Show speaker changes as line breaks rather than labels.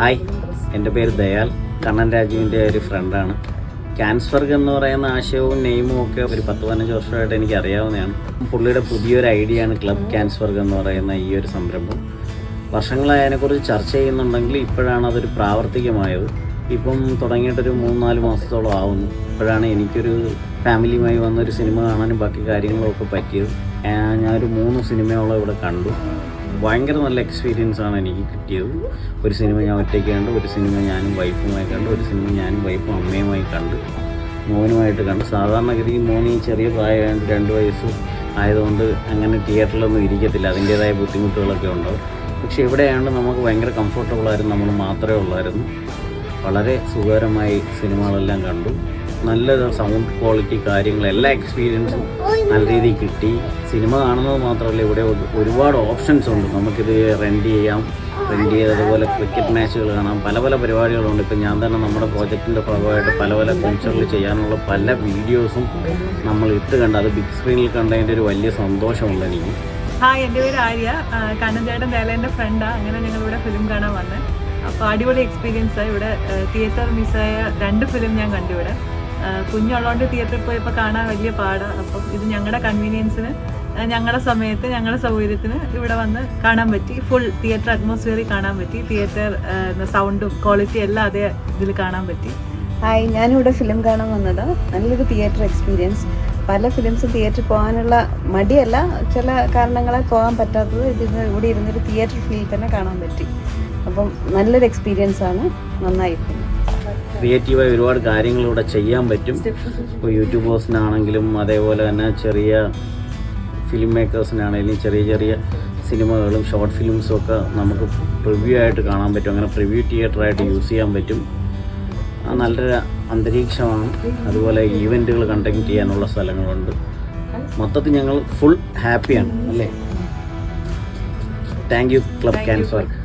Hi, എൻ്റെ പേര് ദയാൽ. കണ്ണൻ രാജുവിൻ്റെ ഒരു ഫ്രണ്ടാണ്. ക്യാൻസ്ബർഗ് എന്ന് പറയുന്ന ആശയവും നെയിമും ഒക്കെ ഒരു 10-15 വർഷമായിട്ട് എനിക്ക് അറിയാവുന്നതാണ്. പുള്ളിയുടെ പുതിയൊരു ഐഡിയ ആണ് ക്ലബ് ക്യാൻസ്ബർഗ് എന്ന് പറയുന്ന ഈ ഒരു സംരംഭം. വർഷങ്ങളായി അതിനെക്കുറിച്ച് ചർച്ച ചെയ്യുന്നുണ്ടെങ്കിൽ ഇപ്പോഴാണ് അതൊരു പ്രാവർത്തികമായത്. ഇപ്പം തുടങ്ങിയിട്ടൊരു 3-4 മാസത്തോളം ആവുന്നു. ഇപ്പോഴാണ് എനിക്കൊരു ഫാമിലിയുമായി വന്നൊരു സിനിമ കാണാനും ബാക്കി കാര്യങ്ങളൊക്കെ പറ്റിയത്. ഞാനൊരു 3 സിനിമയോളം ഇവിടെ കണ്ടു. ഭയങ്കര നല്ല എക്സ്പീരിയൻസ് ആണ് എനിക്ക് കിട്ടിയത്. ഒരു സിനിമ ഞാൻ ഒറ്റയ്ക്ക് കണ്ടു, ഒരു സിനിമ ഞാനും വൈഫുമായി കണ്ടു, ഒരു സിനിമ ഞാനും വൈഫും അമ്മയുമായി കണ്ടു, മോനുമായിട്ട് കണ്ടു. സാധാരണഗതിയിൽ മോന് ചെറിയ പ്രായമായത് 2 വയസ്സ് ആയതുകൊണ്ട് അങ്ങനെ തിയേറ്ററിലൊന്നും ഇരിക്കത്തില്ല, അതിൻ്റേതായ ബുദ്ധിമുട്ടുകളൊക്കെ ഉണ്ടാവും. പക്ഷേ ഇവിടെയാണ്ട് നമുക്ക് ഭയങ്കര കംഫർട്ടബിളായിരുന്നു, നമ്മൾ മാത്രമേ ഉള്ളായിരുന്നു. വളരെ സുഖകരമായി സിനിമകളെല്ലാം കണ്ടു. നല്ല സൗണ്ട് ക്വാളിറ്റി, കാര്യങ്ങൾ, എല്ലാ എക്സ്പീരിയൻസും നല്ല രീതിയിൽ കിട്ടി. സിനിമ കാണുന്നത് മാത്രമല്ല, ഇവിടെ ഒരുപാട് ഓപ്ഷൻസ് ഉണ്ട്. നമുക്കിത് റെൻറ്റ് ചെയ്തതുപോലെ ക്രിക്കറ്റ് മാച്ചുകൾ കാണാം, പല പല പരിപാടികളുണ്ട്. ഇപ്പം ഞാൻ തന്നെ നമ്മുടെ പ്രോജക്റ്റിൻ്റെ ഭാഗമായിട്ട് പല ഫ്യൂച്ചറിൽ ചെയ്യാനുള്ള പല വീഡിയോസും നമ്മൾ കണ്ട് അത് ബിഗ് സ്ക്രീനിൽ കണ്ടതിൻ്റെ ഒരു വലിയ സന്തോഷമുണ്ട് എനിക്ക്.
ഹായ്, എൻ്റെ പേര് ആര്യ. കണ്ണൻ ചേട്ടൻ ദേലേൻ്റെ ഫ്രണ്ടാണ്. അങ്ങനെ ഞങ്ങളിവിടെ ഫിലിം കാണാൻ വന്നത്. അപ്പോൾ അടിപൊളി എക്സ്പീരിയൻസാണ്. ഇവിടെ തിയേറ്റർ മിസ്സായ 2 ഫിലിം ഞാൻ കണ്ടു. ഇവിടെ കുഞ്ഞുള്ളതുകൊണ്ട് തിയേറ്ററിൽ പോയപ്പോൾ കാണാൻ വലിയ പാടാണ്. അപ്പം ഇത് ഞങ്ങളുടെ കൺവീനിയൻസിന്, ഞങ്ങളുടെ സമയത്ത്, ഞങ്ങളുടെ സൗകര്യത്തിന് ഇവിടെ വന്ന് കാണാൻ പറ്റി. ഫുൾ തിയേറ്റർ അറ്റ്മോസ്ഫിയറിൽ കാണാൻ പറ്റി. തിയേറ്റർ സൗണ്ടും ക്വാളിറ്റി എല്ലാം അതേ ഇതിൽ കാണാൻ പറ്റി.
ഹായ്, ഞാനിവിടെ ഫിലിം കാണാൻ വന്നതാണ്. നല്ലൊരു തിയേറ്റർ എക്സ്പീരിയൻസ്. പല ഫിലിംസും തിയേറ്ററിൽ പോകാനുള്ള മടിയല്ല, ചില കാരണങ്ങളാൽ പോകാൻ പറ്റാത്തത് ഇവിടെ ഇരുന്നൊരു തിയേറ്റർ ഫീൽ തന്നെ കാണാൻ പറ്റി. അപ്പം നല്ലൊരു എക്സ്പീരിയൻസ് ആണ്. നന്നായിരുന്നു.
ക്രിയേറ്റീവായി ഒരുപാട് കാര്യങ്ങൾ ഇവിടെ ചെയ്യാൻ പറ്റും. ഇപ്പോൾ യൂട്യൂബേഴ്സിനാണെങ്കിലും അതേപോലെ തന്നെ ചെറിയ ഫിലിം മേക്കേഴ്സിനാണെങ്കിലും ചെറിയ സിനിമകളും ഷോർട്ട് ഫിലിംസും ഒക്കെ നമുക്ക് പ്രിവ്യൂ ആയിട്ട് കാണാൻ പറ്റും. അങ്ങനെ പ്രിവ്യൂ തിയേറ്ററായിട്ട് യൂസ് ചെയ്യാൻ പറ്റും. നല്ലൊരു അന്തരീക്ഷമാണ്. അതുപോലെ ഈവൻറ്റുകൾ കണ്ടക്ട് ചെയ്യാനുള്ള സ്ഥലങ്ങളുണ്ട്. മൊത്തത്തിൽ ഞങ്ങൾ ഫുൾ ഹാപ്പിയാണ് അല്ലേ. Thank you club ക്യാൻസ്ബർഗ്.